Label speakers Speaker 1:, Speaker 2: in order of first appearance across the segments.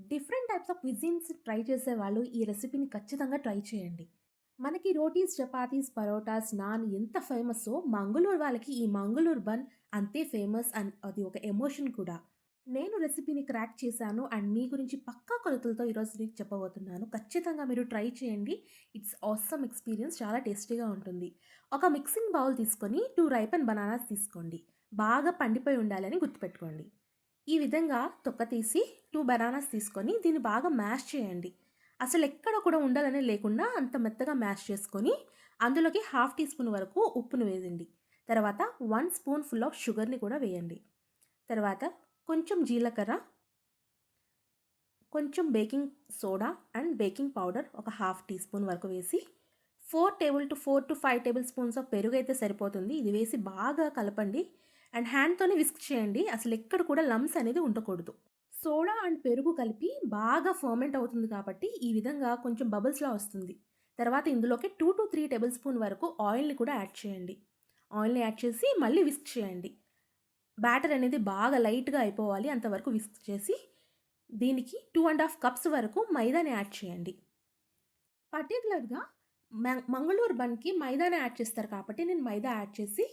Speaker 1: Different types of cuisines try చేసేవాళ్ళు ఈ రెసిపీని ఖచ్చితంగా ట్రై చేయండి. మనకి రోటీస్, చపాతీస్, పరోటాస్, నాన్ ఎంత ఫేమస్సో మంగళూరు వాళ్ళకి ఈ మంగళూరు బన్ అంతే ఫేమస్ అండ్ అది ఒక ఎమోషన్ కూడా. నేను రెసిపీని క్రాక్ చేశాను అండ్ మీ గురించి పక్కా కొలతలతో ఈరోజు మీకు చెప్పబోతున్నాను. ఖచ్చితంగా మీరు ట్రై చేయండి. ఇట్స్ ఆసమ్ ఎక్స్‌పీరియన్స్ చాలా టేస్టీగా ఉంటుంది. ఒక మిక్సింగ్ బౌల్ తీసుకొని 2 రైపెన్ బనానాస్ తీసుకోండి. బాగా పండిపోయి ఉండాలని గుర్తుపెట్టుకోండి. ఈ విధంగా తొక్క తీసి 2 బనానాస్ తీసుకొని దీన్ని బాగా మ్యాష్ చేయండి. అసలెక్కడ కూడా ఉండలనే లేకుండా అంత మెత్తగా మ్యాష్ చేసుకొని అందులోకి హాఫ్ టీ స్పూన్ వరకు ఉప్పును వేయండి. తర్వాత 1 స్పూన్ ఫుల్ ఆఫ్ షుగర్‌ని కూడా వేయండి. తర్వాత కొంచెం జీలకర్ర, కొంచెం baking soda and baking powder ఒక హాఫ్ టీ స్పూన్ వరకు వేసి 4 to 5 టేబుల్ స్పూన్స్ ఆఫ్ పెరుగైతే సరిపోతుంది. ఇది వేసి బాగా కలపండి అండ్ హ్యాండ్‌తోనే విస్క్ చేయండి. అసలెక్కడ కూడా లంప్స్ అనేది ఉండకూడదు. సోడా అండ్ పెరుగు కలిపి బాగా ఫర్మెంట్ అవుతుంది కాబట్టి ఈ విధంగా కొంచెం బబుల్స్‌లా వస్తుంది. తర్వాత ఇందులోకి 2-3 టేబుల్ స్పూన్ వరకు ఆయిల్‌ని కూడా యాడ్ చేయండి. ఆయిల్‌ని యాడ్ చేసి మళ్ళీ విస్క్ చేయండి. బ్యాటర్ అనేది బాగా లైట్‌గా అయిపోవాలి. అంతవరకు విస్క్ చేసి దీనికి 2 ½ కప్స్ వరకు మైదాని యాడ్ చేయండి. పర్టిక్యులర్‌గా మంగళూరు బన్‌కి మైదానే యాడ్ చేస్తారు కాబట్టి నేను మైదా యాడ్ చేసి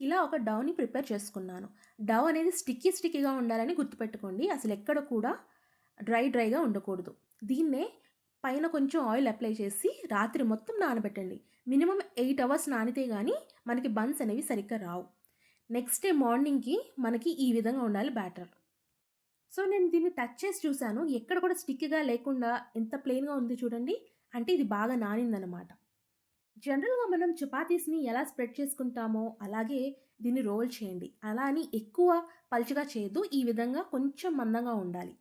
Speaker 1: ఇలా ఒక డౌని ప్రిపేర్ చేసుకున్నాను. డౌ అనేది స్టిక్కీగా ఉండాలని గుర్తుపెట్టుకోండి. అసలెక్కడ కూడా డ్రైగా ఉండకూడదు. దీన్నే పైన కొంచెం ఆయిల్ అప్లై చేసి రాత్రి మొత్తం నానబెట్టండి. మినిమమ్ 8 అవర్స్ నానితే గానీ మనకి బన్స్ అనేవి సరిగ్గా రావు. నెక్స్ట్ డే మార్నింగ్‌కి మనకి ఈ విధంగా ఉండాలి బ్యాటర్. సో, నేను దీన్ని టచ్ చేసి చూసాను. ఎక్కడ కూడా స్టిక్కీగా లేకుండా ఎంత ప్లెయిన్‌గా ఉంది చూడండి. అంటే ఇది బాగా నానిందనమాట. జనరల్‌గా మనం చపాతీస్‌ని ఎలా స్ప్రెడ్ చేసుకుంటామో, అలాగే దీన్ని రోల్ చేయండి. అలా అని ఎక్కువ పలుచగా చేయొద్దు. ఈ విధంగా కొంచెం మందంగా ఉండాలి.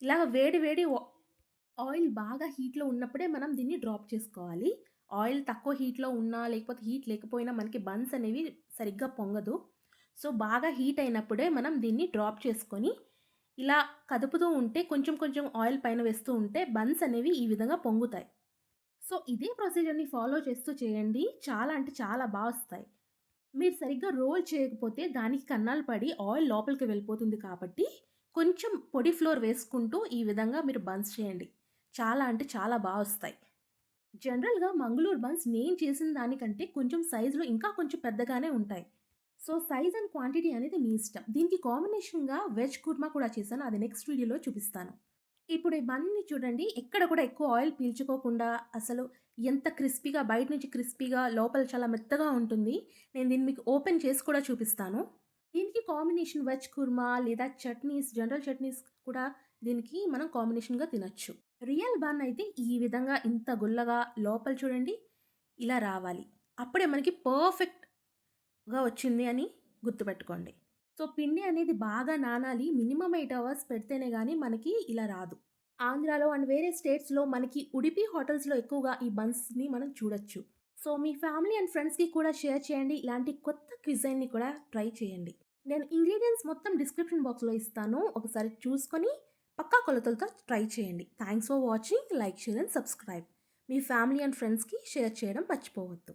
Speaker 1: ఇలాగ వేడి వేడి ఆయిల్ బాగా హీట్‌లో ఉన్నప్పుడే మనం దీన్ని డ్రాప్ చేసుకోవాలి. ఆయిల్ తక్కువ హీట్‌లో ఉన్నా, లేకపోతే హీట్ లేకపోయినా మనకి బన్స్ అనేవి సరిగ్గా పొంగదు. సో, బాగా హీట్ అయినప్పుడే మనం దీన్ని డ్రాప్ చేసుకొని, ఇలా కదుపుతూ ఉంటే కొంచెం కొంచెం ఆయిల్ పైన వేస్తూ ఉంటే బన్స్ అనేవి ఈ విధంగా పొంగుతాయి. సో, ఇదే ప్రొసీజర్‌ని ఫాలో చేస్తూ చేయండి. చాలా అంటే చాలా వస్తాయి. మీరు సరిగ్గా రోల్ చేయకపోతే దానికి కన్నాలు పడి ఆయిల్ లోపలికి వెళ్ళిపోతుంది కాబట్టి, కొంచెం పొడి ఫ్లోర్ వేసుకుంటూ ఈ విధంగా మీరు బన్స్ చేయండి. చాలా అంటే చాలా వస్తాయి. జనరల్‌గా మంగళూరు బన్స్ నేను చేసిన దానికంటే కొంచెం సైజులో ఇంకా కొంచెం పెద్దగానే ఉంటాయి. సో, సైజ్ అండ్ క్వాంటిటీ అనేది మీ ఇష్టం. దీనికి కాంబినేషన్‌గా వెజ్ కుర్మా కూడా చేశాను. అది నెక్స్ట్ వీడియోలో చూపిస్తాను. ఇప్పుడు ఈ బన్‌ని చూడండి. ఎక్కడ కూడా ఎక్కువ ఆయిల్ పీల్చుకోకుండా అసలు ఎంత క్రిస్పీగా బయట నుంచి క్రిస్పీగా లోపల చాలా మెత్తగా ఉంటుంది. నేను దీన్ని మీకు ఓపెన్ చేసి కూడా చూపిస్తాను. దీనికి కాంబినేషన్ వెజ్ కుర్మా లేదా చట్నీస్, జనరల్ చట్నీస్ కూడా దీనికి మనం కాంబినేషన్‌గా తినొచ్చు. రియల్ బన్ అయితే ఈ విధంగా ఇంత గుల్లగా లోపల చూడండి ఇలా రావాలి. అప్పుడే మనకి పర్ఫెక్ట్‌గా వచ్చింది అని గుర్తుపెట్టుకోండి. సో, పిండి అనేది బాగా నానాలి. మినిమమ్ 8 అవర్స్ పెడితేనే గానీ మనకి ఇలా రాదు. ఆంధ్రాలో అండ్ వేరే స్టేట్స్‌లో మనకి ఉడిపి హోటల్స్‌లో ఎక్కువగా ఈ బన్స్‌ని మనం చూడొచ్చు. సో, మీ ఫ్యామిలీ అండ్ ఫ్రెండ్స్‌కి కూడా షేర్ చేయండి. ఇలాంటి కొత్త క్విజైన్‌ని కూడా ట్రై చేయండి. నేను ఇంగ్రీడియెంట్స్ మొత్తం డిస్క్రిప్షన్ బాక్స్‌లో ఇస్తాను. ఒకసారి చూసుకొని పక్కా కొలతలతో ట్రై చేయండి. Thanks for watching. Like, share and subscribe. Me family and ఫ్రెండ్స్‌కి షేర్ చేయడం మర్చిపోవద్దు.